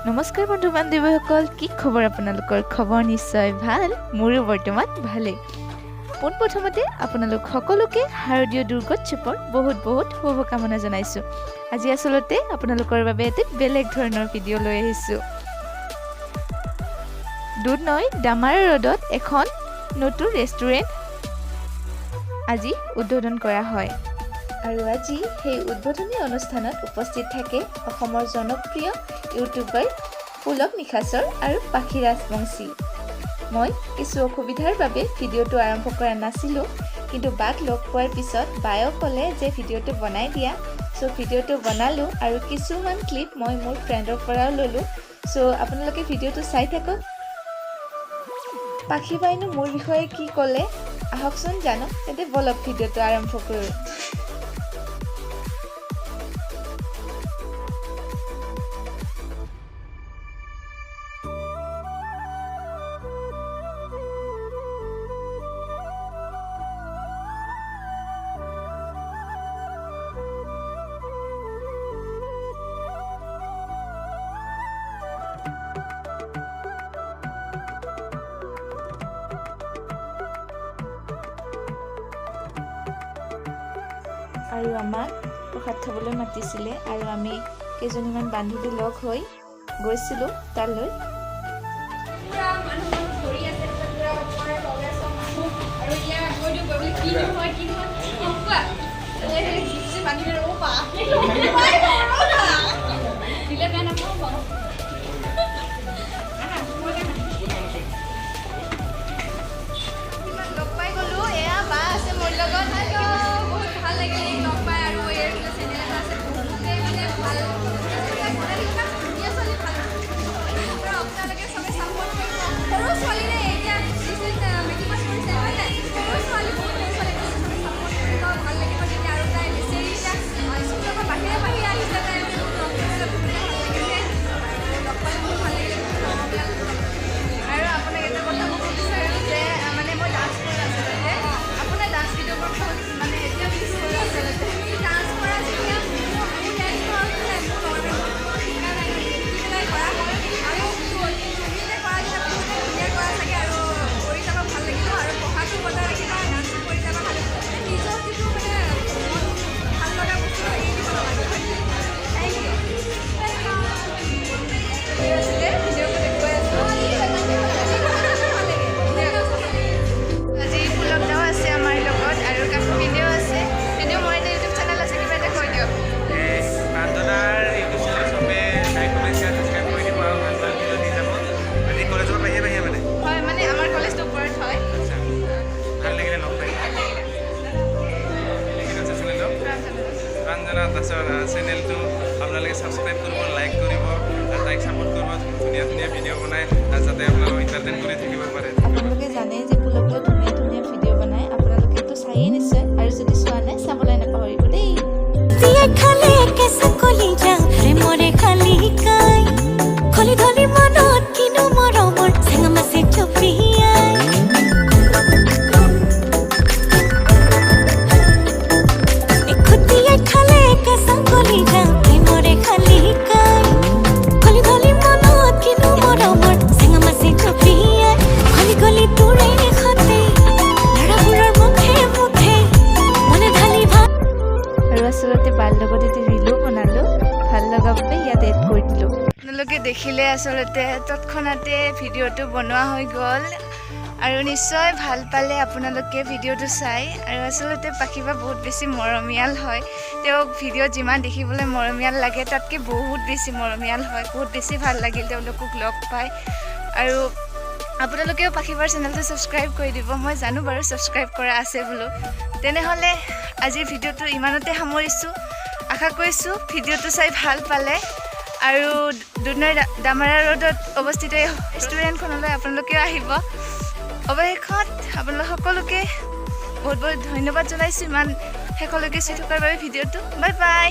নমস্কাৰ বন্ধু বান্ধৱীসকল, কি খবৰ আপোনালোকৰ? খবৰ নিশ্চয় ভাল, মোৰো বৰ্তমান ভালেই। পোনপ্ৰথমতে আপোনালোক সকলোকে শাৰদীয় দুৰ্গোৎসৱৰ বহুত বহুত শুভকামনা জনাইছোঁ। আজি আচলতে আপোনালোকৰ বাবে এটা বেলেগ ধৰণৰ ভিডিঅ' লৈ আহিছোঁ। দুধনৈ ডামাৰা ৰোডত এখন নতুন ৰেষ্টুৰেণ্ট আজি উদ্বোধন কৰা হয় আৰু আজি সেই উদ্বোধনী অনুষ্ঠানত উপস্থিত থাকে অসমৰ জনপ্ৰিয় ইউটিউবাৰ পুলক নিখাসৰ আৰু পাখিৰাজবংশী। মই কিছু অসুবিধাৰ বাবে ভিডিঅ'টো আৰম্ভ কৰা নাছিলোঁ, কিন্তু বাক লগ পোৱাৰ পিছত বায়ে ক'লে যে ভিডিঅ'টো বনাই দিয়া। চ' ভিডিঅ'টো বনালোঁ আৰু কিছুমান ক্লিপ মই মোৰ ফ্ৰেণ্ডৰ পৰাও ল'লোঁ। চ' আপোনালোকে ভিডিঅ'টো চাই থাকক। পাখি বাইনো মোৰ বিষয়ে কি ক'লে আহকচোন জানো, তেন্তে বলক ভিডিঅ'টো আৰম্ভ কৰোঁ। আৰু আমাক প্ৰসাদ খাবলৈ মাতিছিলে আৰু আমি কেইজনীমান বান্ধৱী লগ হৈ গৈছিলোঁ তালৈ। লগ পাই গ'লো, এয়া বা আছে মোৰ লগত। পranjana চেনেলটো আপোনালোকে সাবস্ক্ৰাইব কৰিব, লাইক কৰিব আৰু তাইক সাপোৰ্ট কৰিব। ধুনীয়া ধুনীয়া ভিডিঅ' বনাই যাতে আপোনালোক এণ্টাৰটেইন কৰি থাকিব পাৰে। আপোনালোকে জানে যে পুলকটো ধুনীয়া ধুনীয়া ভিডিঅ' বনায়, আপোনালোকেতো চায়েই নিশ্চয়, আৰু যদি চোৱা নাই চাবলৈ নাপাহৰিব দেই। আচলতে বাৰ লগত এটি ৰিলো বনালোঁ, ভাল লগা বাবে ইয়াত এড কৰি দিলোঁ। আপোনালোকে দেখিলে আচলতে তৎক্ষণাতে ভিডিঅ'টো বনোৱা হৈ গ'ল আৰু নিশ্চয় ভাল পালে আপোনালোকে ভিডিঅ'টো চাই। আৰু আচলতে পাখিবা বহুত বেছি মৰমীয়াল হয়, তেওঁক ভিডিঅ'ত যিমান দেখিবলৈ মৰমীয়াল লাগে তাতকৈ বহুত বেছি মৰমীয়াল হয়। বহুত বেছি ভাল লাগিল তেওঁলোকক লগ পাই। আৰু আপোনালোকেও পাখিবাৰ চেনেলটো ছাবস্ক্ৰাইব কৰি দিব, মই জানো বাৰু ছাবস্ক্ৰাইব কৰা আছে বোলো। তেনেহ'লে আজিৰ ভিডিঅ'টো ইমানতে সামৰিছোঁ। আশা কৰিছোঁ ভিডিঅ'টো চাই ভাল পালে আৰু দুধনৈ ডামাৰা ৰোডত অৱস্থিত এই ৰেষ্টুৰেণ্টখনলৈ আপোনালোকেও আহিব। অৱশেষত আপোনালোক সকলোকে বহুত বহুত ধন্যবাদ জনাইছোঁ ইমান শেষলৈকে চাই থকাৰ বাবে ভিডিঅ'টো। Bye bye.